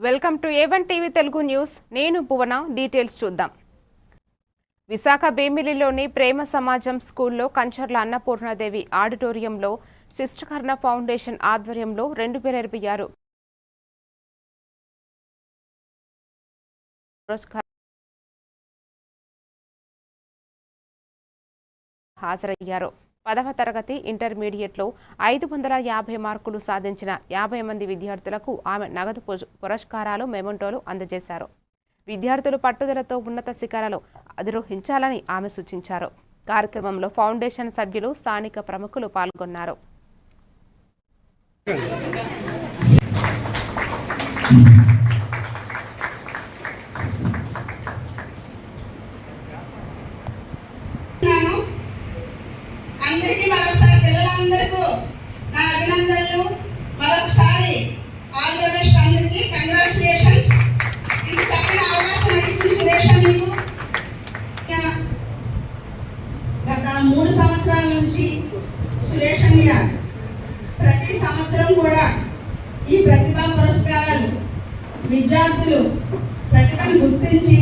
Welcome to A1 TV Telugu news. నేను భువన. Details చూద్దాం. విశాఖ భీమిలిలోని ప్రేమ సమాజం స్కూల్లో కంచర్ల అన్నపూర్ణాదేవి ఆడిటోరియంలో శిష్టకర్ణ ఫౌండేషన్ ఆధ్వర్యంలో 2026 హాజరయ్యారు. 10వ తరగతి ఇంటర్మీడియట్లో 550 మార్కులు సాధించిన 50 మంది విద్యార్థులకు ఆమె నగదు పురస్కారాలు, మెమోంటోలు అందజేశారు. విద్యార్థులు పట్టుదలతో ఉన్నత శిఖరాలు అధిరోహించాలని ఆమె సూచించారు. కార్యక్రమంలో ఫౌండేషన్ సభ్యులు, స్థానిక ప్రముఖులు పాల్గొన్నారు. అందరికీ మరొకసారి పిల్లలందరికీ నా అభినందనలు. మరొకసారి ఆల్ ది బెస్ట్ అందరికీ. కంగ్రాచులేషన్స్. ఇంత చక్కని అవకాశం ఇచ్చిన సురేష మీకు. గత 3 సంవత్సరాల నుంచి సురేష్ అన్నయ్య ప్రతి సంవత్సరం కూడా ఈ ప్రతిభా పురస్కారాలు విద్యార్థులు ప్రతిభను గుర్తించి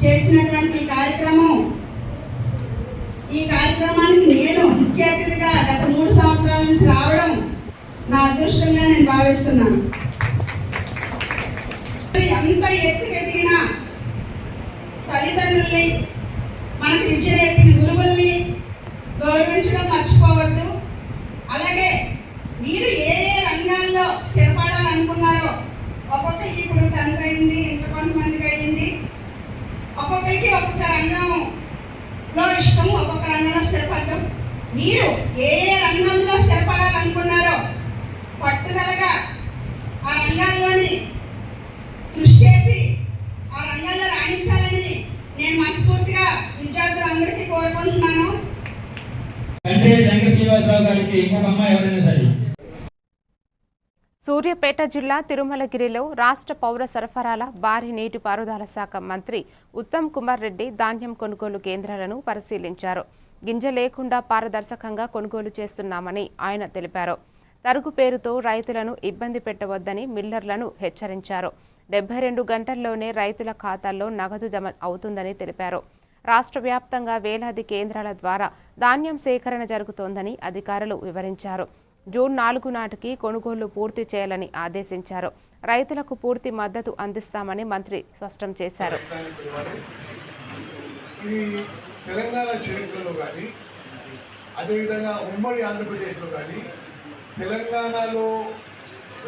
చేసినటువంటి ఈ కార్యక్రమానికి నేను ముఖ్య అతిథిగా గత 3 సంవత్సరాల నుంచి రావడం నా అదృష్టంగా నేను భావిస్తున్నాను. ఎంత ఎత్తుకెదిగినా తల్లిదండ్రుల్ని, మనకి విద్య నేర్పిన గురువుల్ని గౌరవించడం మర్చిపోవద్దు. అలాగే మీరు ఏ రంగాల్లో స్థిరపడాలనుకున్నారో, ఒక్కొక్కరికి ఇప్పుడు 10th అయింది, ఇంకా కొంతమందికి అయింది, ఒక్కొక్కరికి ఒక్కొక్క రంగంలో ఇష్టం, ఒక్కొక్క రంగంలో స్థిరపడడం. మీరు ఏ రంగంలో స్థిరపడాలనుకున్నారో పట్టుదలగా ఆ రంగాల్లోని కృషి చేసి ఆ రంగంలో రాణించాలని నేను మనస్ఫూర్తిగా విద్యార్థులందరికీ కోరుకుంటున్నాను. సూర్యాపేట జిల్లా తిరుమలగిరిలో రాష్ట్ర పౌర సరఫరాల, భారీ నీటిపారుదల శాఖ మంత్రి ఉత్తమ్ కుమార్ రెడ్డి ధాన్యం కొనుగోలు కేంద్రాలను పరిశీలించారు. గింజ లేకుండా పారదర్శకంగా కొనుగోలు చేస్తున్నామని ఆయన తెలిపారు. తరుగు పేరుతో రైతులను ఇబ్బంది పెట్టవద్దని మిల్లర్లను హెచ్చరించారు. 72 గంటల్లోనే రైతుల ఖాతాల్లో నగదు జమ అవుతుందని తెలిపారు. రాష్ట్ర వ్యాప్తంగా వేలాది కేంద్రాల ద్వారా ధాన్యం సేకరణ జరుగుతోందని అధికారులు వివరించారు. జూన్ 4 నాటికి కొనుగోలు పూర్తి చేయాలని ఆదేశించారు. రైతులకు పూర్తి మద్దతు అందిస్తామని మంత్రి స్పష్టం చేశారు. తెలంగాణ చరిత్రలో కానీ, అదేవిధంగా ఉమ్మడి ఆంధ్రప్రదేశ్లో కానీ, తెలంగాణలో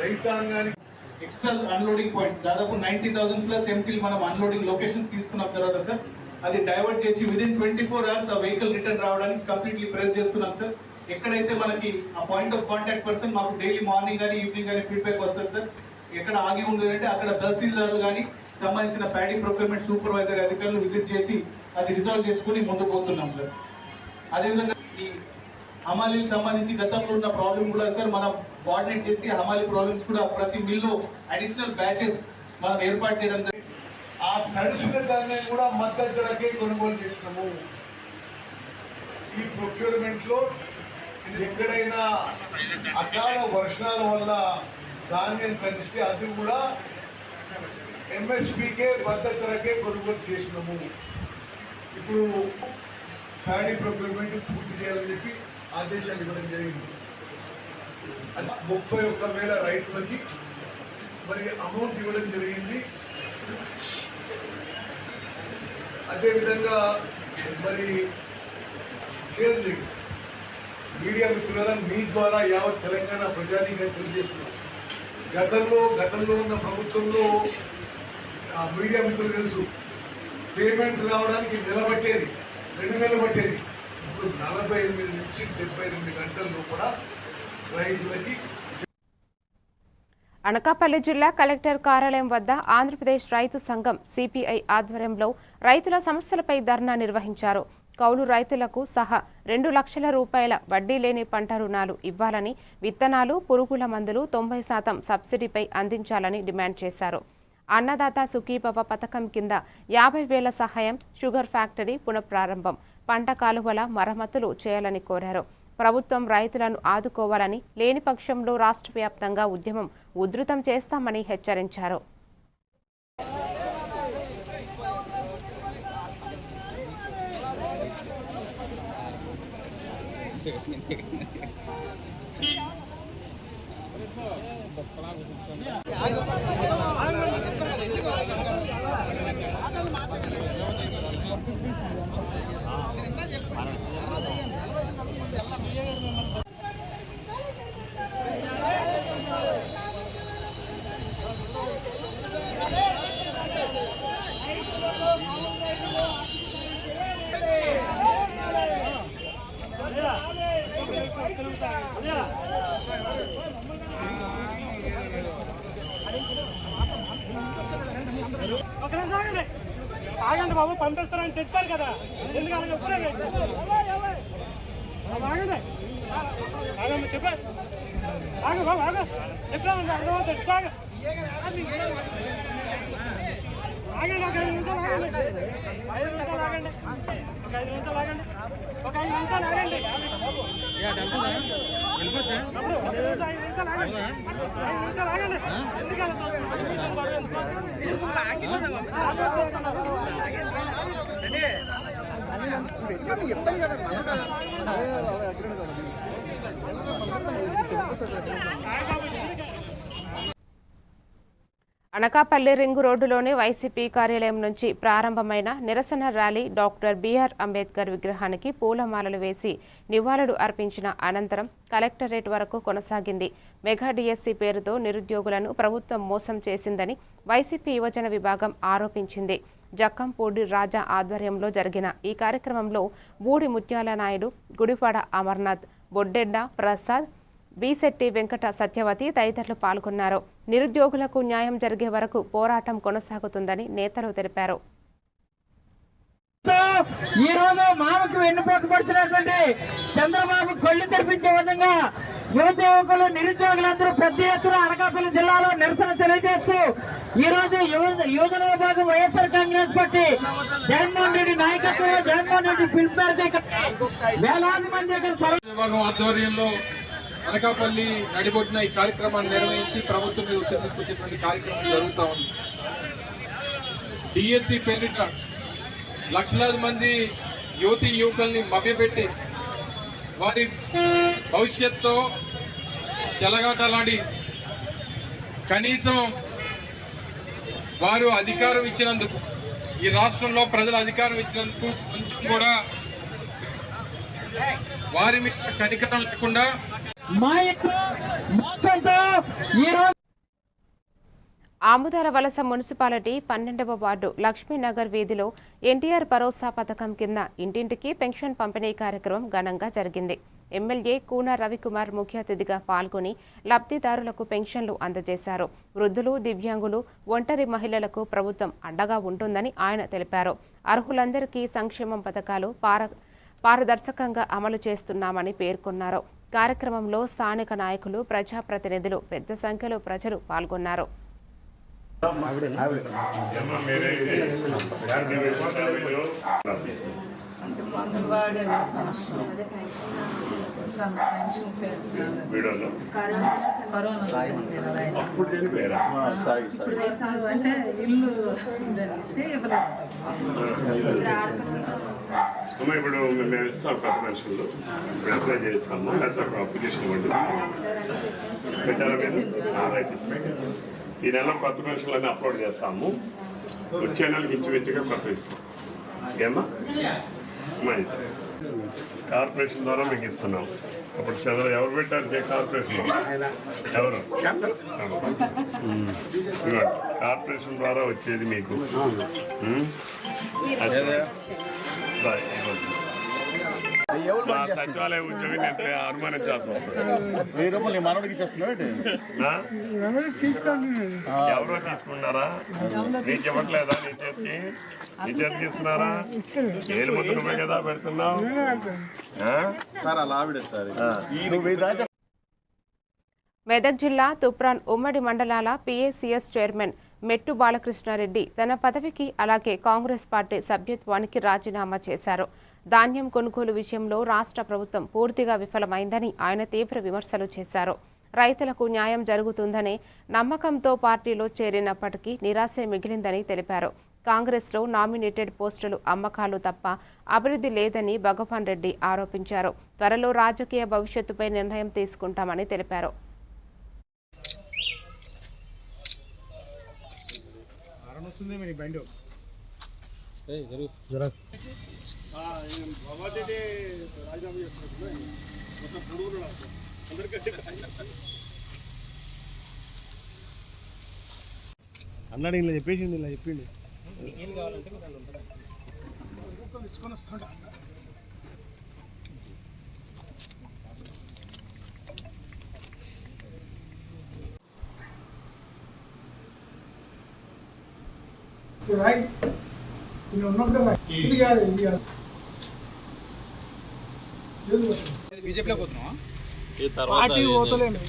రైతాంగానికి ఎక్స్టర్నల్ అన్లోడింగ్ పాయింట్స్ దాదాపు 90,000+ ఎంటీలు మనం అన్లోడింగ్ లొకేషన్స్ తీసుకున్న తర్వాత సార్ అది డైవర్ట్ చేసి విదిన్ 24 hours ఆ వెహికల్ రిటర్న్ రావడానికి కంప్లీట్లీ ప్రెస్ చేస్తున్నాం సార్. ఎక్కడైతే మనకి ఆ పాయింట్ ఆఫ్ కాంటాక్ట్ పర్సన్ మాకు డైలీ మార్నింగ్ కానీ ఈవినింగ్ కానీ ఫీడ్బ్యాక్ వస్తుంది సార్. ఎక్కడ ఆగి ఉందంటే అక్కడ తహసీల్దార్లు కానీ సంబంధించిన ప్యాడీ ప్రొక్యూర్మెంట్ సూపర్వైజర్ అధికారులు విజిట్ చేసి అది రిజాల్వ్ చేసుకుని ముందుకు పోతున్నాం సార్. అదేవిధంగా ఈ హమాలీకి సంబంధించి గతంలో ఉన్న ప్రాబ్లం కూడా సార్ మనం కోఆర్డినేట్ చేసి హమాలీ ప్రాబ్లమ్స్ కూడా ప్రతి మిల్లో అడిషనల్ బ్యాచెస్ మనం ఏర్పాటు చేయడం జరిగింది. ఆ తడిసిన ధాన్యం కూడా మద్దతు ధరకే కొనుగోలు చేసినాము. ఈ ప్రొక్యూర్మెంట్లో ఎక్కడైనా అకాల వర్షాల వల్ల ధాన్యం తడిస్తే అది కూడా ఎంఎస్పీకే మద్దతు ధరకే కొనుగోలు చేసినాము. ఇప్పుడు ప్యాడీ ప్రొక్యూర్మెంట్ పూర్తి చేయాలని చెప్పి ఆదేశాలు ఇవ్వడం జరిగింది. 31,000 రైతులకి మరి అమౌంట్ ఇవ్వడం జరిగింది. అదేవిధంగా మరి మీడియా మిత్రుల మీ ద్వారా యావత్ తెలంగాణ ప్రజానీకం తెలియజేస్తున్నాం. గతంలో ఉన్న ప్రభుత్వంలో మీడియా మిత్రులు తెలుసు, పేమెంట్ రావడానికి నిలబట్టేది 2 నెలలు పట్టేది. ఇప్పుడు 48 నుంచి 72 గంటల్లో కూడా రైతులకి. అనకాపల్లి జిల్లా కలెక్టర్ కార్యాలయం వద్ద ఆంధ్రప్రదేశ్ రైతు సంఘం సిపిఐ ఆధ్వర్యంలో రైతుల సమస్యలపై ధర్నా నిర్వహించారు. కౌలు రైతులకు సహా 2 లక్షల రూపాయల వడ్డీ లేని పంట రుణాలు ఇవ్వాలని, విత్తనాలు, పురుగుల మందులు 90% సబ్సిడీపై అందించాలని డిమాండ్ చేశారు. అన్నదాత సుఖీభవ పథకం కింద 50,000 సహాయం, షుగర్ ఫ్యాక్టరీ పునఃప్రారంభం, పంట కాలువల మరమ్మతులు చేయాలని కోరారు. ప్రభుత్వం రైతులను ఆదుకోవాలని, లేని పక్షంలో రాష్ట్ర వ్యాప్తంగా ఉద్యమం ఉధృతం చేస్తామని హెచ్చరించారు. ఆగండి బాబు, పంపిస్తారని చెప్పారు కదా, ఎందుకు ఆగండి చెప్పారు. ఆగ బాబు ఆగ చెప్తామండి, అర్థమవుతుంది. ఆగండి, ఒక 5 నిమిషాలు ఆగండి, 5 నిమిషాలు ఆగండి, ఒక 5 నిమిషాలు ఆగండి, ఒక 5 నిమిషాలు ఆగండి. 5 నిమిషాలు ఆగండి, ఎందుకు అనకాపల్లి రింగు రోడ్డులోని వైసీపీ కార్యాలయం నుంచి ప్రారంభమైన నిరసన ర్యాలీ డాక్టర్ బిఆర్ అంబేద్కర్ విగ్రహానికి పూలమాలలు వేసి నివాళులు అర్పించిన అనంతరం కలెక్టరేట్ వరకు కొనసాగింది. మెగా డిఎస్సీ పేరుతో నిరుద్యోగులను ప్రభుత్వం మోసం చేసిందని వైసీపీ యువజన విభాగం ఆరోపించింది. జక్కంపూడి రాజా ఆధ్వర్యంలో జరిగిన ఈ కార్యక్రమంలో బూడి ముత్యాల నాయుడు, గుడివాడ అమర్నాథ్, బొడ్డెడ్డ ప్రసాద్, బీశెట్టి వెంకట సత్యవతి తదితరులు పాల్గొన్నారు. నిరుద్యోగులకు న్యాయం జరిగే వరకు పోరాటం కొనసాగుతుందని నేతలు తెలిపారు. ఈ రోజు మామకు వెన్నుపోటు పడుతున్నటువంటి చంద్రబాబు కళ్ళు తెరిపించే విధంగా యువత యువకులు నిరుద్యోగులందరూ పెద్ద ఎత్తున అనకాపల్లి జిల్లాలో నిరసన తెలియజేస్తూ ఈ రోజు యువజన విభాగం వైఎస్ఆర్ కాంగ్రెస్ పార్టీ జగన్మోహన్ రెడ్డి నాయకత్వం, జగన్మోహన్ రెడ్డి పిలుపు వేలాది మంది విభాగం ఆధ్వర్యంలో అనకాపల్లి నడిబొడ్డున ఈ కార్యక్రమాన్ని నిర్వహించి ప్రభుత్వం మీద ఒత్తిడి తీసుకొచ్చేటువంటి కార్యక్రమం జరుగుతూ ఉంది. డిఎస్సి పేరిట లక్షలాది మంది యువతీ యువకుల్ని మభ్యపెట్టి వారి భవిష్యత్తుతో చెలగాటలాడి కనీసం వారు అధికారం ఇచ్చినందుకు, ఈ రాష్ట్రంలో ప్రజలు అధికారం ఇచ్చినందుకు కొంచెం కూడా వారి మీద కనికరం లేకుండా ఆముదాల వలస మున్సిపాలిటీ 12వ వార్డు లక్ష్మీనగర్ వీధిలో ఎన్టీఆర్ భరోసా పథకం కింద ఇంటింటికి పెన్షన్ పంపిణీ కార్యక్రమం ఘనంగా జరిగింది. ఎమ్మెల్యే కూన రవికుమార్ ముఖ్య అతిథిగా పాల్గొని లబ్ధిదారులకు పెన్షన్లు అందజేశారు. వృద్ధులు, దివ్యాంగులు, ఒంటరి మహిళలకు ప్రభుత్వం అండగా ఉంటుందని ఆయన తెలిపారు. అర్హులందరికీ సంక్షేమం పథకాలు పారదర్శకంగా అమలు చేస్తున్నామని పేర్కొన్నారు. కార్యక్రమంలో స్థానిక నాయకులు, ప్రజాప్రతినిధులు, పెద్ద సంఖ్యలో ప్రజలు పాల్గొన్నారు. అంటే ఇల్లు ఇప్పుడు మేము ఇస్తాం కొత్త మనుషులు, ఇప్పుడు అప్లై చేస్తాము, లేకపోతే అప్లికేషన్ ఇవ్వండి, పెట్టారా మీరు? ఈ నెల కొత్త మనుషులు అన్నీ అప్లోడ్ చేస్తాము, వచ్చే నెలకి ఇంచుమించుగా కొత్త ఇస్తాం. ఏమా కార్పొరేషన్ ద్వారా మీకు ఇస్తున్నాం. అప్పుడు చంద్ర ఎవరు పెట్టారు కార్పొరేషన్? ఎవరు? కార్పొరేషన్ ద్వారా వచ్చేది మీకు సచివాలయ ఉద్యోగం నేను అనుమానించాల్సి వస్తుంది. ఎవరో తీసుకున్నారా? నీకు ఇవ్వట్లేదా? నీ చేతికి ఇస్తున్నారా? ఏలు ముందు నువ్వే కదా పెడుతున్నావు. మెదక్ జిల్లా తుప్రాన్ ఉమ్మడి మండలాల పిఏసిఎస్ చైర్మన్ మెట్టు బాలకృష్ణారెడ్డి తన పదవికి అలాగే కాంగ్రెస్ పార్టీ సభ్యత్వానికి రాజీనామా చేశారు. ధాన్యం కొనుగోలు విషయంలో రాష్ట్ర ప్రభుత్వం పూర్తిగా విఫలమైందని ఆయన తీవ్ర విమర్శలు చేశారు. రైతులకు న్యాయం జరుగుతుందనే నమ్మకంతో పార్టీలో చేరినప్పటికీ నిరాశే మిగిలిందని తెలిపారు. కాంగ్రెస్లో నామినేటెడ్ పోస్టులు అమ్మకాలు తప్ప అభివృద్ధి లేదని భగవాన్ రెడ్డి ఆరోపించారు. త్వరలో రాజకీయ భవిష్యత్తుపై నిర్ణయం తీసుకుంటామని తెలిపారు. అన్నాడు ఇలా చెప్పేసిండు ఇలా చెప్పిండు పార్టీ పోతలేండి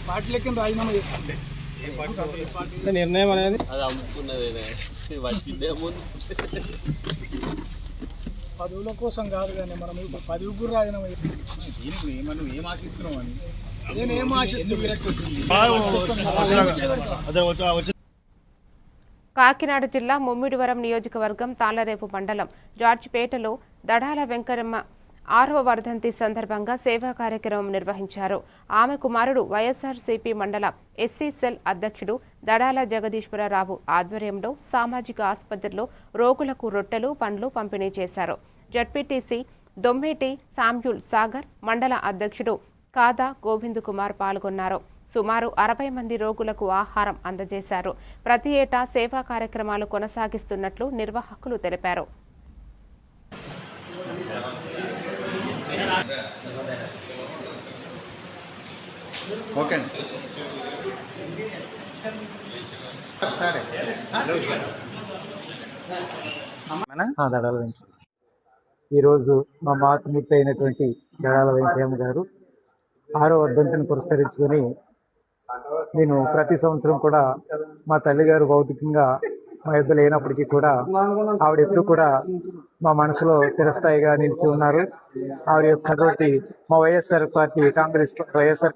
పార్టీ లెక్క రాజీనామా చేస్తుంటే నిర్ణయం అనేది పదవుల కోసం కాదు కానీ మనం పదవి కూడా రాజీనామా ఏం ఆశిస్తున్నావు అని నేను ఏం ఆశిస్తున్నాను. కాకినాడ జిల్లా ముమ్మిడివరం నియోజకవర్గం తాళ్లరేపు మండలం జార్జిపేటలో దడాల వెంకరమ్మ 6వ వర్ధంతి సందర్భంగా సేవా కార్యక్రమం నిర్వహించారు. ఆమె కుమారుడు వైఎస్ఆర్సీపీ మండల ఎస్సీ సెల్ అధ్యక్షుడు దడాల జగదీశ్వరరావు ఆధ్వర్యంలో సామాజిక ఆసుపత్రిలో రోగులకు రొట్టెలు పండ్లు పంపిణీ చేశారు. జడ్పీటీసీ దొమ్మేటి శామ్యూల్ సాగర్, మండల అధ్యక్షుడు కాదా గోవింద్ కుమార్ పాల్గొన్నారు. సుమారు 60 మంది రోగులకు ఆహారం అందజేశారు. ప్రతి ఏటా సేవా కార్యక్రమాలు కొనసాగిస్తున్నట్లు నిర్వాహకులు తెలిపారు. దడాల వెంకయ్య ఈరోజు మా మాతృమూర్తి అయినటువంటి దడాల వెంకయ్య గారు 6వ వర్ధంతిని పురస్కరించుకొని నేను ప్రతి సంవత్సరం కూడా మా తల్లిగారు భౌతికంగా మా యుద్ధ లేనప్పటికీ కూడా ఆవిడ ఎప్పుడు కూడా మా మనసులో స్థిరస్థాయిగా నిలిచి ఉన్నారు. ఆవిడ యొక్క మా వైఎస్ఆర్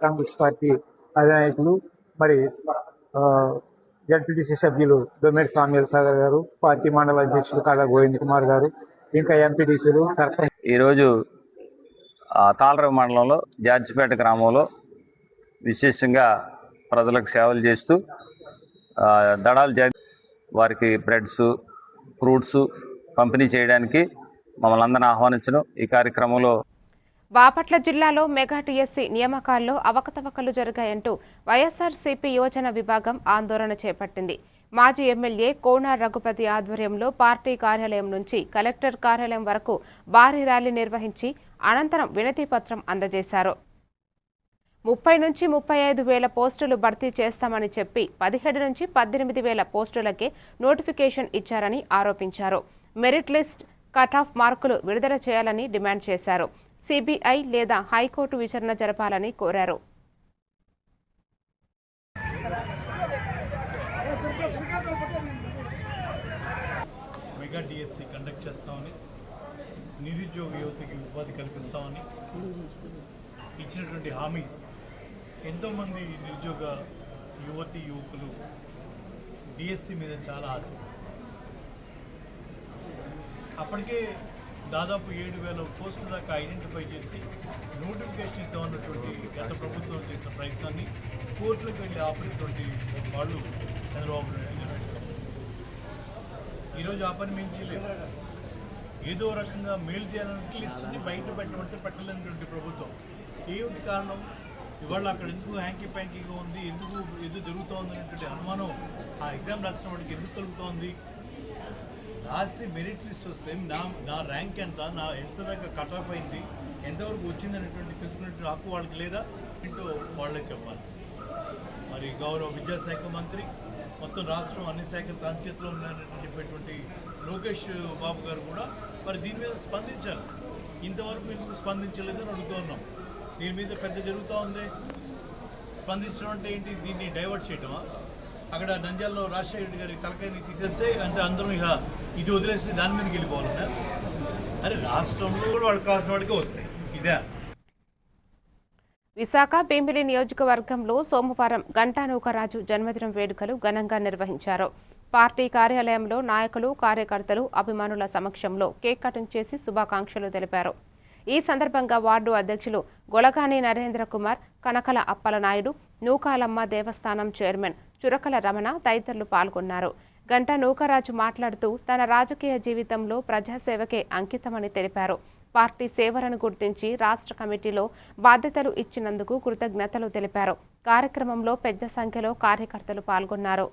కాంగ్రెస్ పార్టీ అధినాయకులు మరి జడ్పీటీసీ సభ్యులు దొమ్మేటి శామ్యూల్ సాగర్ గారు, పార్టీ మండల అధ్యక్షులు కాదా గోవింద్ కుమార్ గారు, ఇంకా ఎంపీటీసీలు సర్పంచ్. ఈరోజు తాళ్లరేవు మండలంలో జార్జిపేట గ్రామంలో విశేషంగా ప్రజలకు సేవలు చేస్తూ దడాల వారికి బ్రెడ్స్, ఫ్రూట్స్ పంపిణీ చేయడానికి మమ్మల్ని అందరిని ఆహ్వానించడం. ఈ కార్యక్రమంలో బాపట్ల జిల్లాలో మెగా టీఎస్సీ నియామకాల్లో అవకతవకలు జరిగాయంటూ వైఎస్ఆర్సీపీ యువజన విభాగం ఆందోళన చేపట్టింది. మాజీ ఎమ్మెల్యే కోన రఘుపతి ఆధ్వర్యంలో పార్టీ కార్యాలయం నుంచి కలెక్టర్ కార్యాలయం వరకు భారీ ర్యాలీ నిర్వహించి అనంతరం వినతి పత్రం అందజేశారు. 30 నుంచి 35 వేల పోస్టులు భర్తీ చేస్తామని చెప్పి 17 నుంచి 18 వేల పోస్టులకే నోటిఫికేషన్ ఇచ్చారని ఆరోపించారు. మెరిట్ లిస్ట్, కట్ ఆఫ్ మార్కులు విడుదల చేయాలని డిమాండ్ చేశారు. సిబిఐ లేదా హైకోర్టు విచారణ జరపాలని కోరారు. మెగా డిఎస్సి కండక్ట్ చేస్తామని, నిరుద్యోగ యువతకి ఉపాధి కల్పిస్తామని ఇచ్చినటువంటి హామీ ఎంతోమంది నిరుద్యోగ యువకులు డిఎస్సి మీద చాలా ఆశ. అప్పటికే దాదాపు 7,000 పోస్టుల దాకా ఐడెంటిఫై చేసి నోటిఫికేషన్ ఇద్దామన్నటువంటి గత ప్రభుత్వం చేసిన ప్రయత్నాన్ని కోర్టులకు వెళ్ళి ఆపేటువంటి వాళ్ళు చంద్రబాబు నాయుడు. ఈరోజు ఆ పని మించి లేదు. ఏదో రకంగా మేలు చేయాలంటే లిస్టుని బయట పెట్టలేనటువంటి ప్రభుత్వం. ఏమిటి కారణం? ఇవాళ అక్కడ ఎందుకు హ్యాంకీ ప్యాంకీగా ఉంది, ఎందుకు జరుగుతోంది అనేటువంటి అనుమానం ఆ ఎగ్జామ్ రాసిన వాడికి ఎందుకు కలుగుతోంది? రాసి మెరిట్ లిస్ట్ వస్తే నా ర్యాంక్ ఎంత, నా ఎంత దాకా కట్ ఆఫ్ అయింది, ఎంతవరకు వచ్చింది అనేటువంటి తెలుసుకునేటువంటి హక్కు వాళ్ళకి లేదా ఏంటో వాళ్ళే చెప్పాలి. మరి గౌరవ విద్యాశాఖ మంత్రి మొత్తం రాష్ట్రం అన్ని శాఖలు తన చేతిలో ఉన్నాయని చెప్పేటువంటి లోకేష్ బాబు గారు కూడా మరి దీని మీద స్పందించాలి. ఇంతవరకు ఎందుకు స్పందించలేదని అడుగుతున్నాం. దీని మీద పెద్ద జరుగుతూ ఉంది. స్పందించడం అంటే ఏంటి? దీన్ని డైవర్ట్ చేయటమా? అక్కడ నంద్యాలలో రాజశేఖర రెడ్డి గారి తలకాయని తీసేస్తే అంటే అందరం ఇక ఇది వదిలేసి దాని మీదకి వెళ్ళిపోవాలన్నా అరే రాష్ట్రంలో కూడా వాళ్ళకి కావాల్సిన వాడికి వస్తాయి ఇదే. విశాఖ భీమిలి నియోజకవర్గంలో సోమవారం గంటా నూకరాజు జన్మదినం వేడుకలు ఘనంగా నిర్వహించారు. పార్టీ కార్యాలయంలో నాయకులు, కార్యకర్తలు, అభిమానుల సమక్షంలో కేక్ కటింగ్ చేసి శుభాకాంక్షలు తెలిపారు. ఈ సందర్భంగా వార్డు అధ్యక్షులు గొలగాని నరేంద్ర కుమార్, కనకల అప్పలనాయుడు, నూకాలమ్మ దేవస్థానం చైర్మన్ చురకల రమణ తదితరులు పాల్గొన్నారు. గంటా నూకరాజు మాట్లాడుతూ తన రాజకీయ జీవితంలో ప్రజాసేవకే అంకితమని తెలిపారు. పార్టీ సేవలను గుర్తించి రాష్ట్ర కమిటీలో బాధ్యతలు ఇచ్చినందుకు కృతజ్ఞతలు తెలిపారు. కార్యక్రమంలో పెద్ద సంఖ్యలో కార్యకర్తలు పాల్గొన్నారు.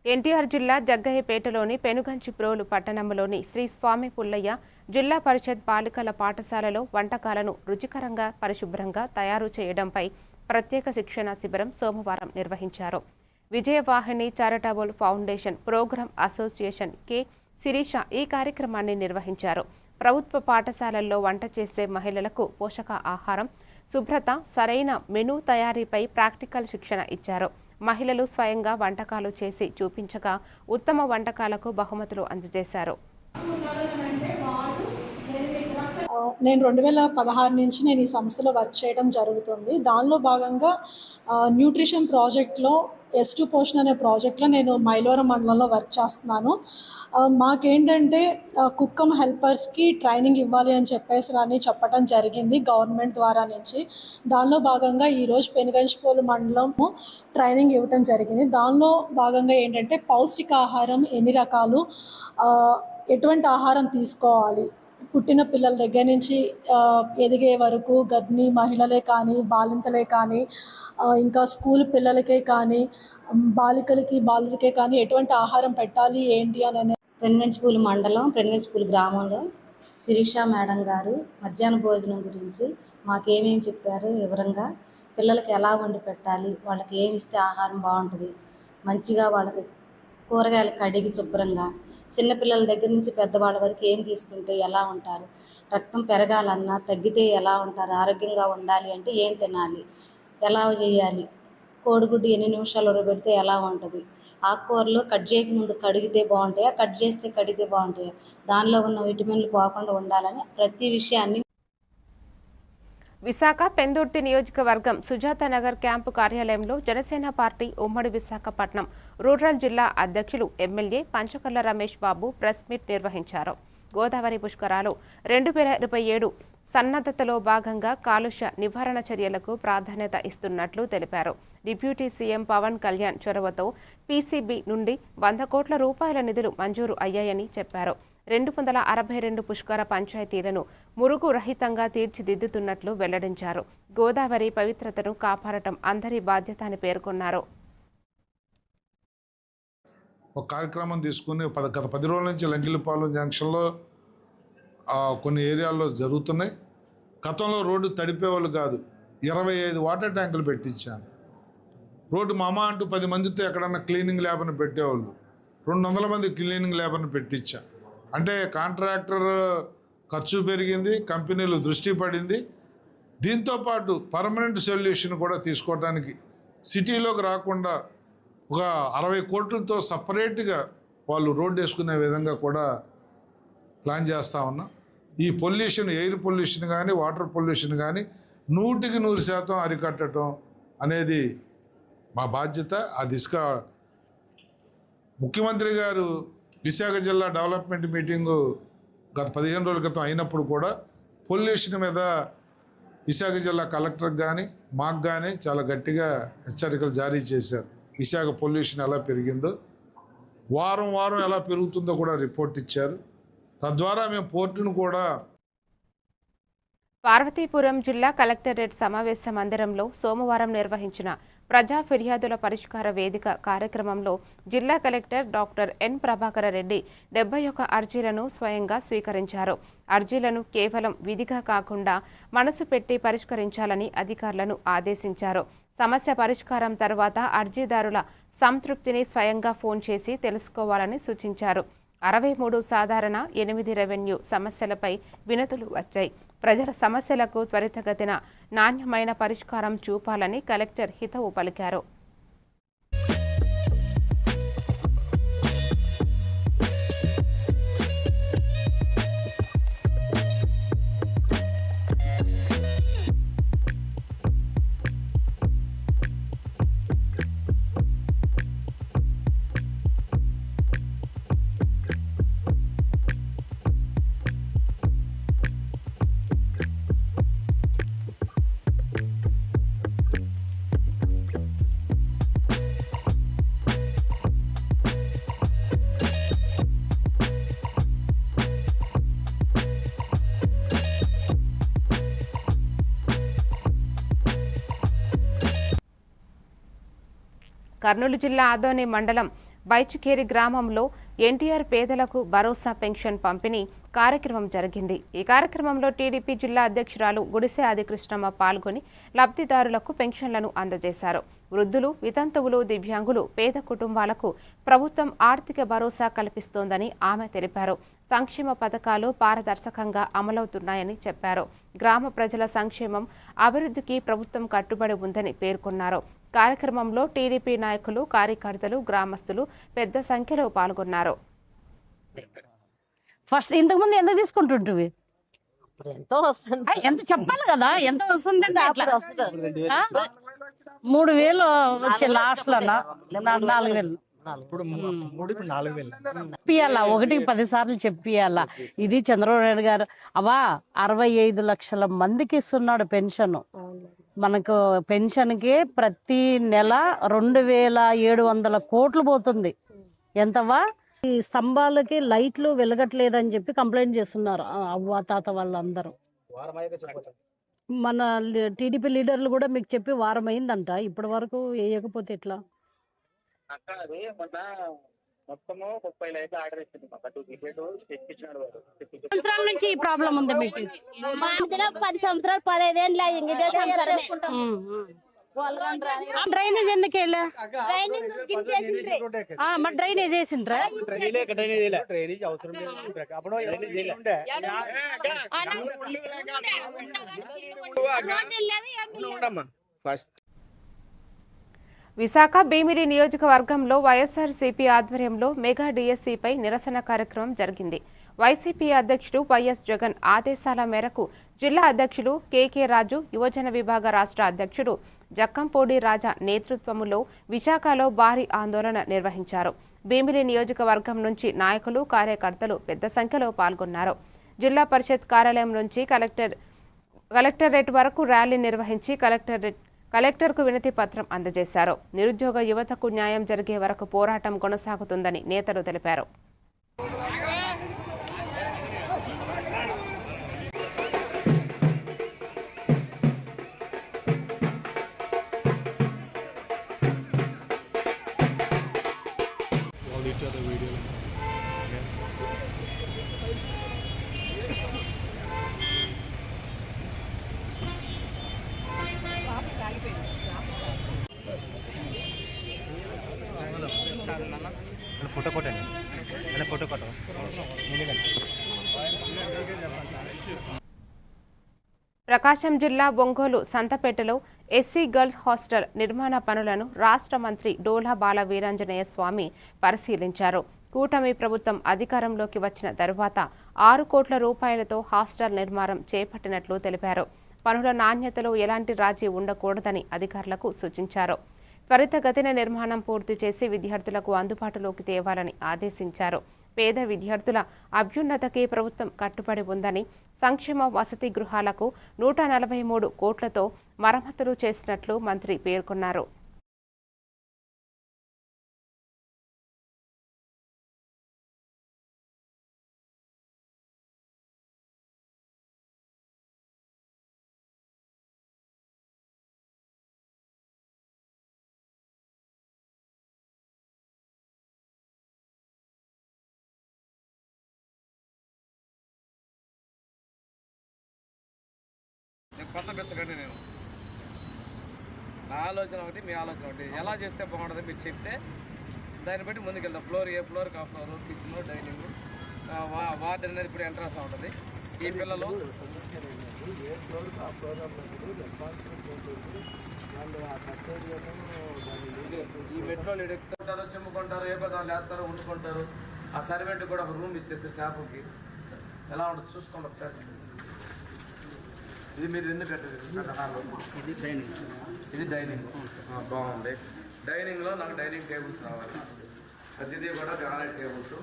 ఎన్టీఆర్ జిల్లా జగ్గయ్యపేటలోని పెనుగంచిప్రోలు పట్టణంలోని శ్రీ స్వామి పుల్లయ్య జిల్లా పరిషత్ బాలికల పాఠశాలలో వంటకాలను రుచికరంగా, పరిశుభ్రంగా తయారు చేయడంపై ప్రత్యేక శిక్షణ శిబిరం సోమవారం నిర్వహించారు. Vijayavahini charitable foundation programme association K Sirisha ఈ కార్యక్రమాన్ని నిర్వహించారు. ప్రభుత్వ పాఠశాలల్లో వంట చేసే మహిళలకు పోషక ఆహారం, శుభ్రత, సరైన మెనూ తయారీపై ప్రాక్టికల్ శిక్షణ ఇచ్చారు. మహిళలు స్వయంగా వంటకాలు చేసి చూపించగా ఉత్తమ వంటకాలకు బహుమతులు అందజేశారు. నేను 2016 నుంచి నేను ఈ సంస్థలో వర్క్ చేయడం జరుగుతుంది. దానిలో భాగంగా న్యూట్రిషన్ ప్రాజెక్ట్లో S2 పోషన్ అనే ప్రాజెక్ట్లో నేను మైలవరం మండలంలో వర్క్ చేస్తున్నాను. మాకేంటంటే కుక్కమ్ హెల్పర్స్కి ట్రైనింగ్ ఇవ్వాలి అని చెప్పడం జరిగింది గవర్నమెంట్ ద్వారా నుంచి. దానిలో భాగంగా ఈరోజు పెనుగంచిప్రోలు మండలము ట్రైనింగ్ ఇవ్వటం జరిగింది. దానిలో భాగంగా ఏంటంటే పౌష్టికాహారం ఎన్ని రకాలు, ఎటువంటి ఆహారం తీసుకోవాలి, పుట్టిన పిల్లల దగ్గర నుంచి ఎదిగే వరకు గర్భిణీ మహిళలే కానీ, బాలింతలే కానీ, ఇంకా స్కూల్ పిల్లలకే కానీ, బాలులకే కానీ ఎటువంటి ఆహారం పెట్టాలి ఏంటి అని. పెనుగంచిప్రోలు మండలం పెనుగంచిప్రోలు గ్రామంలో శిరీష మేడం గారు మధ్యాహ్న భోజనం గురించి మాకేమేమి చెప్పారు వివరంగా, పిల్లలకి ఎలా వండి పెట్టాలి, వాళ్ళకి ఏమి ఇస్తే ఆహారం బాగుంటుంది, మంచిగా వాళ్ళకి కూరగాయలు కడిగి శుభ్రంగా, చిన్నపిల్లల దగ్గర నుంచి పెద్దవాళ్ళ వరకు ఏం తీసుకుంటే ఎలా ఉంటారు, రక్తం పెరగాలన్నా తగ్గితే ఎలా ఉంటారు, ఆరోగ్యంగా ఉండాలి అంటే ఏం తినాలి, ఎలా చేయాలి, కోడిగుడ్డు ఎన్ని నిమిషాలు ఉడకబెడితే ఎలా ఉంటుంది, ఆకుకూరలు కట్ చేయకముందు కడిగితే బాగుంటాయా, కట్ చేస్తే కడిగితే బాగుంటాయా, దానిలో ఉన్న విటమిన్లు పోకుండా ఉండాలని ప్రతి విషయాన్ని. విశాఖ పెందుర్తి నియోజకవర్గం సుజాతానగర్ క్యాంపు కార్యాలయంలో జనసేన పార్టీ ఉమ్మడి విశాఖపట్నం రూరల్ జిల్లా అధ్యక్షులు MLA Panchakarla Ramesh Babu press meet నిర్వహించారు. గోదావరి పుష్కరాలు 2027 సన్నద్ధతలో భాగంగా కాలుష్య నివారణ చర్యలకు ప్రాధాన్యత ఇస్తున్నట్లు తెలిపారు. డిప్యూటీ సీఎం పవన్ కళ్యాణ్ చొరవతో పీసీబీ నుండి 100 కోట్ల రూపాయల నిధులు మంజూరు అయ్యాయని చెప్పారు. 262 పుష్కర పంచాయతీలను మురుగు రహితంగా తీర్చిదిద్దుతున్నట్లు వెల్లడించారు. గోదావరి పవిత్రతను కాపాడటం అందరి బాధ్యత అని పేర్కొన్నారు. ఒక కార్యక్రమం తీసుకుని గత 10 రోజుల నుంచి లంకిలపాలెం జంక్షన్లో కొన్ని ఏరియాల్లో జరుగుతున్నాయి. గతంలో రోడ్డు తడిపేవాళ్ళు కాదు, 25 వాటర్ ట్యాంకులు పెట్టించాను. రోడ్డు మామ అంటూ 10 మందితో ఎక్కడన్నా క్లీనింగ్ ల్యాబ్ను పెట్టేవాళ్ళు, 200 మంది క్లీనింగ్ ల్యాబ్ను పెట్టించా. అంటే కాంట్రాక్టర్ ఖర్చు పెరిగింది, కంపెనీలు దృష్టి పడింది. దీంతోపాటు పర్మనెంట్ సొల్యూషన్ కూడా తీసుకోవడానికి సిటీలోకి రాకుండా ఒక 60 కోట్లతో సపరేట్గా వాళ్ళు రోడ్డు వేసుకునే విధంగా కూడా ప్లాన్ చేస్తూ ఉన్నాం. ఈ పొల్యూషన్, ఎయిర్ పొల్యూషన్ కానీ వాటర్ పొల్యూషన్ కానీ 100% అరికట్టడం అనేది మా బాధ్యత. ఆ దిశగా ముఖ్యమంత్రి గారు విశాఖ జిల్లా డెవలప్మెంట్ మీటింగు గత 15 రోజుల క్రితం అయినప్పుడు కూడా పొల్యూషన్ మీద విశాఖ జిల్లా కలెక్టర్కి కానీ మాకు కానీ చాలా గట్టిగా హెచ్చరికలు జారీ చేశారు. విశాఖ పొల్యూషన్ ఎలా పెరిగిందో, వారం వారం ఎలా పెరుగుతుందో కూడా రిపోర్ట్ ఇచ్చారు. తద్వారా మేము పోర్టును కూడా పార్వతీపురం జిల్లా కలెక్టరేట్ సమావేశ మందిరంలో సోమవారం నిర్వహించిన ప్రజా ఫిర్యాదుల పరిష్కార వేదిక కార్యక్రమంలో జిల్లా collector doctor N Prabhakara Reddy 71 అర్జీలను స్వయంగా స్వీకరించారు. అర్జీలను కేవలం విధిగా కాకుండా మనసు పెట్టి పరిష్కరించాలని అధికారులను ఆదేశించారు. సమస్య పరిష్కారం తర్వాత అర్జీదారుల సంతృప్తిని స్వయంగా ఫోన్ చేసి తెలుసుకోవాలని సూచించారు. 63 సాధారణ 8 రెవెన్యూ సమస్యలపై వినతులు వచ్చాయి. ప్రజల సమస్యలకు త్వరితగతిన నాణ్యమైన పరిష్కారం చూపాలని కలెక్టర్ హితవు పలికారు. కర్నూలు జిల్లా ఆదోని మండలం బైచుకేరి గ్రామంలో ఎన్టీఆర్ పేదలకు భరోసా పెన్షన్ పంపిణీ కార్యక్రమం జరిగింది. ఈ కార్యక్రమంలో టీడీపీ జిల్లా అధ్యక్షురాలు గుడిసె ఆదికృష్ణమ్మ పాల్గొని లబ్ధిదారులకు పెన్షన్లను అందజేశారు. వృద్ధులు, వితంతువులు, దివ్యాంగులు, పేద కుటుంబాలకు ప్రభుత్వం ఆర్థిక భరోసా కల్పిస్తోందని ఆమె తెలిపారు. సంక్షేమ పథకాలు పారదర్శకంగా అమలవుతున్నాయని చెప్పారు. గ్రామ ప్రజల సంక్షేమం, అభివృద్ధికి ప్రభుత్వం కట్టుబడి ఉందని పేర్కొన్నారు. కార్యక్రమంలో టీడీపీ నాయకులు, కార్యకర్తలు, గ్రామస్తులు పెద్ద సంఖ్యలో పాల్గొన్నారు. ఫస్ట్ ఇంతకుముందు ఎంత తీసుకుంటుంటివి? ఎంతో వస్తుంది, ఎంత చెప్పాలి కదా, ఎంత వస్తుందంటే 3000 వచ్చే లాస్ట్ లో 4000 చెప్పియాలా, 1-10 సార్లు చెప్పియాలా. ఇది చంద్రబాబు నాయుడు గారు 65 లక్షల మందికి ఇస్తున్నాడు పెన్షన్. మనకు పెన్షన్కి ప్రతి నెల 2700 కోట్లు పోతుంది. ఎంతవా? ఈ స్తంభాలకి లైట్లు వెలగట్లేదని చెప్పి కంప్లైంట్ చేస్తున్నారు అవ్వ తాత వాళ్ళందరూ. మన టీడీపీ లీడర్లు కూడా మీకు చెప్పి వారం అయిందంట, ఇప్పటి వరకు వేయకపోతే ఎట్లా? సంవత్సరాల నుంచి ఈ ప్రాబ్లం ఉంది మీకు? 10 సంవత్సరాలు 15 ఏళ్ళ డ్రైనేజ్ ఎందుకు వెళ్ళా? మరి డ్రైనేజ్ వేసిండ్రా? విశాఖ భీమిలి నియోజకవర్గంలో వైఎస్ఆర్సీపీ ఆధ్వర్యంలో మెగా డిఎస్సీపై నిరసన కార్యక్రమం జరిగింది. వైసీపీ అధ్యక్షుడు వైఎస్ జగన్ ఆదేశాల మేరకు జిల్లా అధ్యక్షులు కేకే రాజు, యువజన విభాగ రాష్ట్ర అధ్యక్షుడు జక్కంపూడి రాజా నేతృత్వంలో విశాఖలో భారీ ఆందోళన నిర్వహించారు. భీమిలి నియోజకవర్గం నుంచి నాయకులు, కార్యకర్తలు పెద్ద సంఖ్యలో పాల్గొన్నారు. జిల్లా పరిషత్ కార్యాలయం నుంచి కలెక్టరేట్ వరకు ర్యాలీ నిర్వహించి కలెక్టర్కు వినతి పత్రం అందజేశారు. నిరుద్యోగ యువతకు న్యాయం జరిగే వరకు పోరాటం కొనసాగుతుందని నేతలు తెలిపారు. ఫోటో కొట్టండి, ఫోటో కొట్ట. ప్రకాశం జిల్లా ఒంగోలు సంతపేటలో ఎస్సీ గర్ల్స్ హాస్టల్ నిర్మాణ పనులను రాష్ట్ర మంత్రి డోలా బాల వీరాంజనేయ స్వామి పరిశీలించారు. కూటమి ప్రభుత్వం అధికారంలోకి వచ్చిన తరువాత 6 కోట్ల రూపాయలతో హాస్టల్ నిర్మాణం చేపట్టినట్లు తెలిపారు. పనుల నాణ్యతలో ఎలాంటి రాజీ ఉండకూడదని అధికారులకు సూచించారు. త్వరితగతిన నిర్మాణం పూర్తి చేసి విద్యార్థులకు అందుబాటులోకి తేవాలని ఆదేశించారు. పేద విద్యార్థుల అభ్యున్నతకే ప్రభుత్వం కట్టుబడి ఉందని, సంక్షేమ వసతి గృహాలకు 143 కోట్లతో మరమ్మతులు చేసినట్లు మంత్రి పేర్కొన్నారు. కొత్త పెంచకండి, నేను నా ఆలోచన ఒకటి, మీ ఆలోచన ఒకటి. ఎలా చేస్తే బాగుంటుంది మీరు చెప్తే దాన్ని బట్టి ముందుకెళ్తాం. ఫ్లోర్ ఏ ఫ్లోర్ కా ఫ్లోర్, కిచెన్, డైనింగ్, వార్డెన్ అనేది ఇప్పుడు ఎంట్రన్స్ ఉంటుంది. ఈ పిల్లలు ఈ మెట్రోలు ఎక్కుతుంటారు, చెమ్ముకుంటారు, ఏ పదాలు వేస్తారో వండుకుంటారు. ఆ సర్వెంట్ కూడా ఒక రూమ్ ఇచ్చేస్తారు స్టాఫ్కి. ఎలా ఉంటుంది చూసుకోండి ఒకసారి. ఇది మీరు ఎందుకు ఇది డైనింగ్, ఇది డైనింగ్ బాగుంది. డైనింగ్లో నాకు డైనింగ్ టేబుల్స్ రావాలి. ప్రతిదీ కూడా గ్రానైట్ టేబుల్స్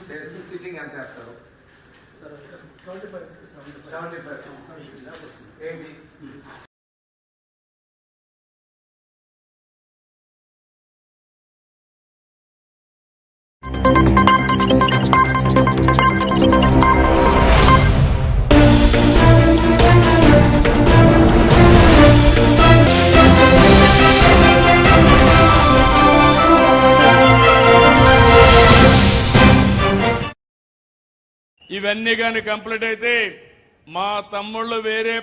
చేసి సిట్టింగ్ ఎంత వేస్తారు? 75 ఏంటి? ఇవన్నీ కానీ కంప్లీట్ అయితే మా తమ్ముళ్ళు వేరే